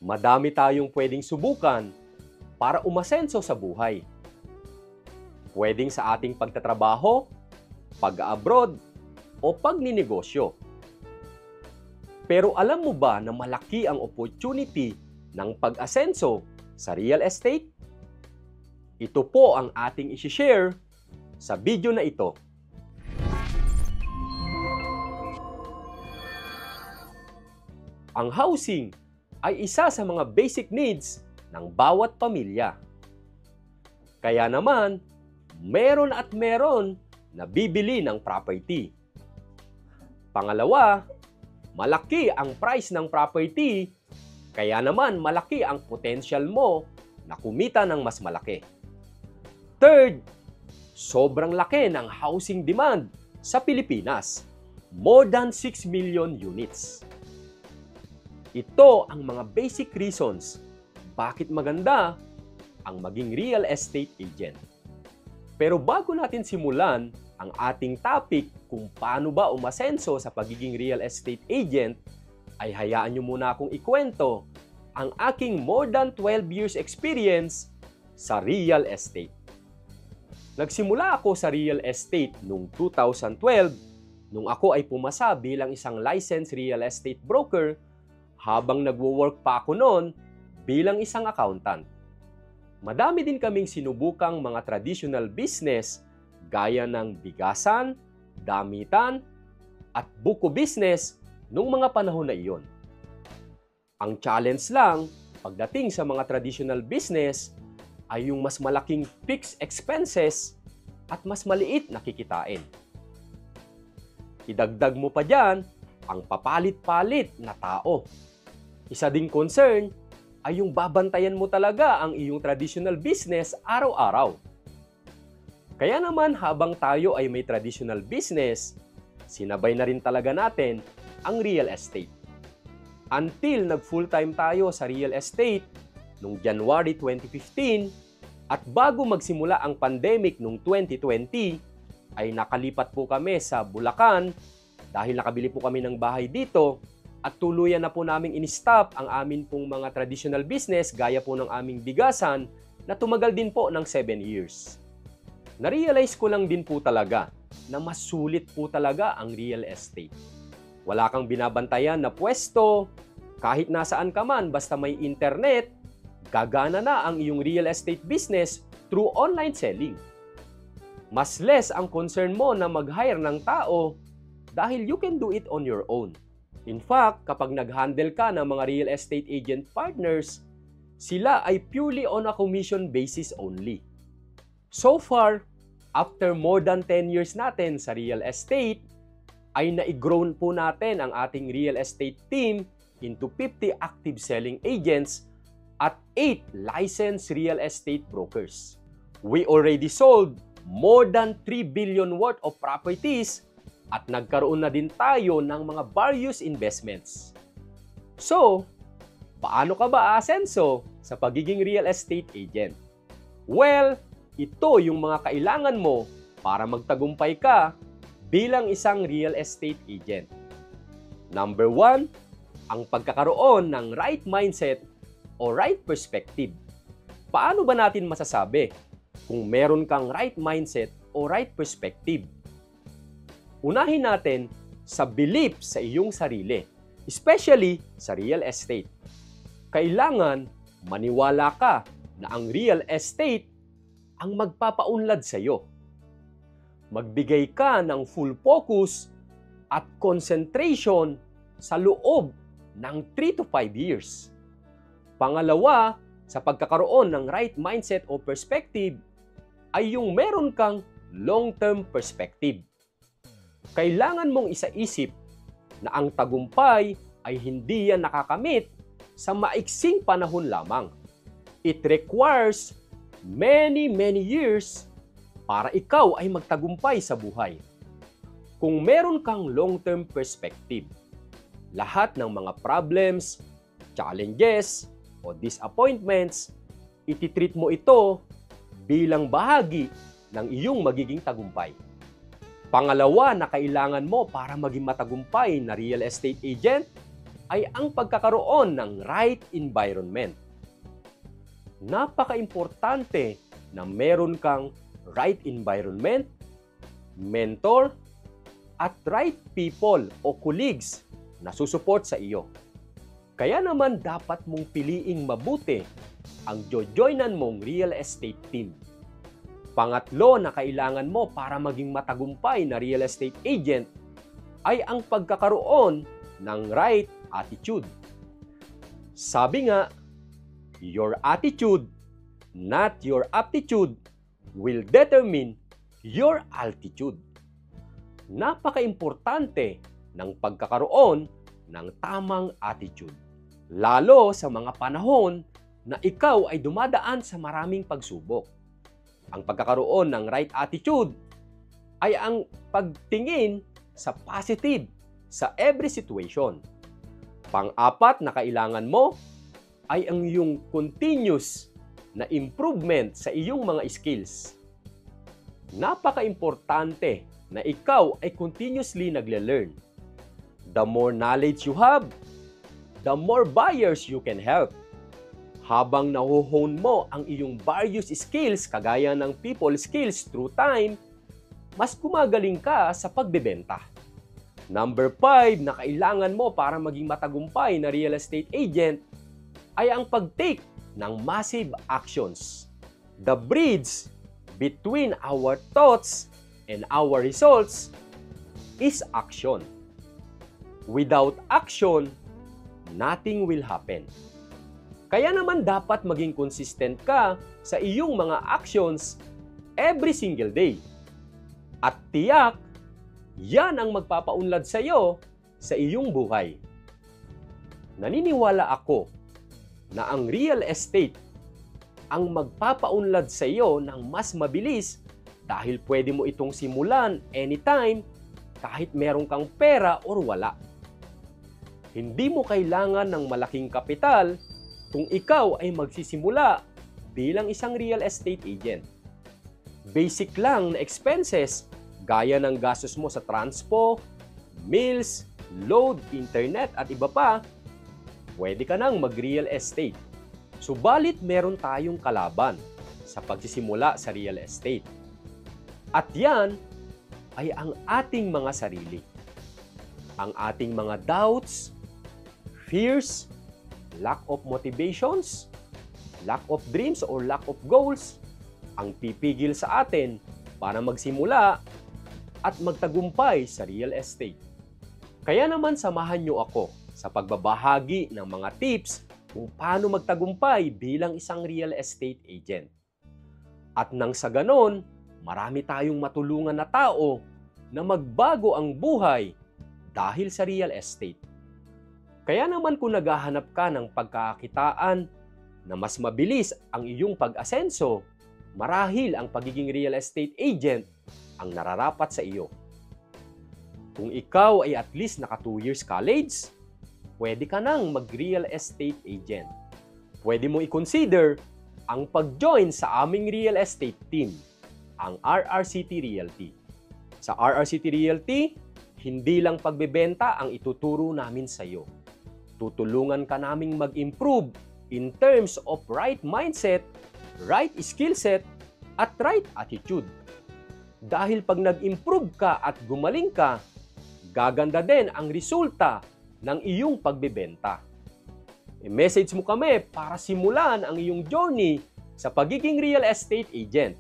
Madami tayong pwedeng subukan para umasenso sa buhay. Pwedeng sa ating pagtatrabaho, pag-abroad, o pagninegosyo. Pero alam mo ba na malaki ang opportunity ng pag-asenso sa real estate? Ito po ang ating isi-share sa video na ito. Ang housing ay isa sa mga basic needs ng bawat pamilya. Kaya naman, meron at meron na bibili ng property. Pangalawa, malaki ang price ng property, kaya naman malaki ang potential mo na kumita ng mas malaki. Third, sobrang laki ng housing demand sa Pilipinas, more than 6 million units. Ito ang mga basic reasons bakit maganda ang maging real estate agent. Pero bago natin simulan ang ating topic kung paano ba umasenso sa pagiging real estate agent, ay hayaan nyo muna akong ikwento ang aking more than 12 years experience sa real estate. Nagsimula ako sa real estate noong 2012 nung ako ay pumasa bilang isang licensed real estate broker habang nagwo-work pa ako noon bilang isang accountant. Madami din kaming sinubukang mga traditional business gaya ng bigasan, damitan, at buko business noong mga panahon na iyon. Ang challenge lang pagdating sa mga traditional business ay yung mas malaking fixed expenses at mas maliit na kikitain. Idagdag mo pa dyan ang papalit-palit na tao. Isa ding concern ay yung babantayan mo talaga ang iyong traditional business araw-araw. Kaya naman habang tayo ay may traditional business, sinabay na rin talaga natin ang real estate. Until nag-full-time tayo sa real estate noong January 2015 at bago magsimula ang pandemic noong 2020, ay nakalipat po kami sa Bulacan dahil nakabili po kami ng bahay dito. At tuluyan na po naming in-stop ang amin pong mga traditional business gaya po ng aming bigasan na tumagal din po ng 7 years. Na-realize ko lang din po talaga na mas sulit po talaga ang real estate. Wala kang binabantayan na pwesto, kahit nasaan ka man basta may internet, gagana na ang iyong real estate business through online selling. Mas less ang concern mo na mag-hire ng tao dahil you can do it on your own. In fact, kapag nag-handle ka ng mga real estate agent partners, sila ay purely on a commission basis only. So far, after more than 10 years natin sa real estate, ay na-grown po natin ang ating real estate team into 50 active selling agents at 8 licensed real estate brokers. We already sold more than 3 billion worth of properties at nagkaroon na din tayo ng mga various investments. So, paano ka ba aasenso sa pagiging real estate agent? Well, ito yung mga kailangan mo para magtagumpay ka bilang isang real estate agent. Number 1, ang pagkakaroon ng right mindset o right perspective. Paano ba natin masasabi kung meron kang right mindset o right perspective? Unahin natin sa belief sa iyong sarili, especially sa real estate. Kailangan maniwala ka na ang real estate ang magpapaunlad sa iyo. Magbigay ka ng full focus at concentration sa loob ng 3 to 5 years. Pangalawa, sa pagkakaroon ng right mindset o perspective, ay yung meron kang long-term perspective. Kailangan mong isaisip na ang tagumpay ay hindi yan nakakamit sa maiksing panahon lamang. It requires many years para ikaw ay magtagumpay sa buhay. Kung meron kang long-term perspective, lahat ng mga problems, challenges, o disappointments, ititreat mo ito bilang bahagi ng iyong magiging tagumpay. Pangalawa na kailangan mo para maging matagumpay na real estate agent ay ang pagkakaroon ng right environment. Napaka-importante na meron kang right environment, mentor, at right people o colleagues na susuport sa iyo. Kaya naman dapat mong piliing mabuti ang jojoinan mong real estate team. Pangatlo na kailangan mo para maging matagumpay na real estate agent ay ang pagkakaroon ng right attitude. Sabi nga, your attitude, not your aptitude, will determine your altitude. Napaka-importante ng pagkakaroon ng tamang attitude. Lalo sa mga panahon na ikaw ay dumadaan sa maraming pagsubok. Ang pagkakaroon ng right attitude ay ang pagtingin sa positive sa every situation. Pang-apat na kailangan mo ay ang iyong continuous na improvement sa iyong mga skills. Napaka-importante na ikaw ay continuously nagle-learn. The more knowledge you have, the more buyers you can help. Habang nahuhone mo ang iyong various skills kagaya ng people skills through time, mas gumagaling ka sa pagbebenta. Number 5 na kailangan mo para maging matagumpay na real estate agent ay ang pag-take ng massive actions. The bridge between our thoughts and our results is action. Without action, nothing will happen. Kaya naman dapat maging consistent ka sa iyong mga actions every single day. At tiyak, yan ang magpapaunlad sa iyo sa iyong buhay. Naniniwala ako na ang real estate ang magpapaunlad sa iyo ng mas mabilis dahil pwede mo itong simulan anytime kahit meron kang pera or wala. Hindi mo kailangan ng malaking kapital kung ikaw ay magsisimula bilang isang real estate agent. Basic lang na expenses gaya ng gastos mo sa transpo, meals, load, internet at iba pa, pwede ka nang mag-real estate. Subalit meron tayong kalaban sa pagsisimula sa real estate. At yan ay ang ating mga sarili. Ang ating mga doubts, fears, lack of motivations, lack of dreams or lack of goals, ang pipigil sa atin para magsimula at magtagumpay sa real estate. Kaya naman samahan niyo ako sa pagbabahagi ng mga tips kung paano magtagumpay bilang isang real estate agent. At nang sa ganon, marami tayong matulungan na tao na magbago ang buhay dahil sa real estate. Kaya naman kung naghahanap ka ng pagkakakitaan na mas mabilis ang iyong pag-asenso, marahil ang pagiging real estate agent ang nararapat sa iyo. Kung ikaw ay at least naka 2 years college, pwede ka nang mag-real estate agent. Pwede mo i-consider ang pag-join sa aming real estate team, ang RRCT Realty. Sa RRCT Realty, hindi lang pagbebenta ang ituturo namin sa iyo. Tutulungan ka naming mag-improve in terms of right mindset, right skill set, at right attitude. Dahil pag nag-improve ka at gumaling ka, gaganda din ang resulta ng iyong pagbebenta. I-message mo kami para simulan ang iyong journey sa pagiging real estate agent.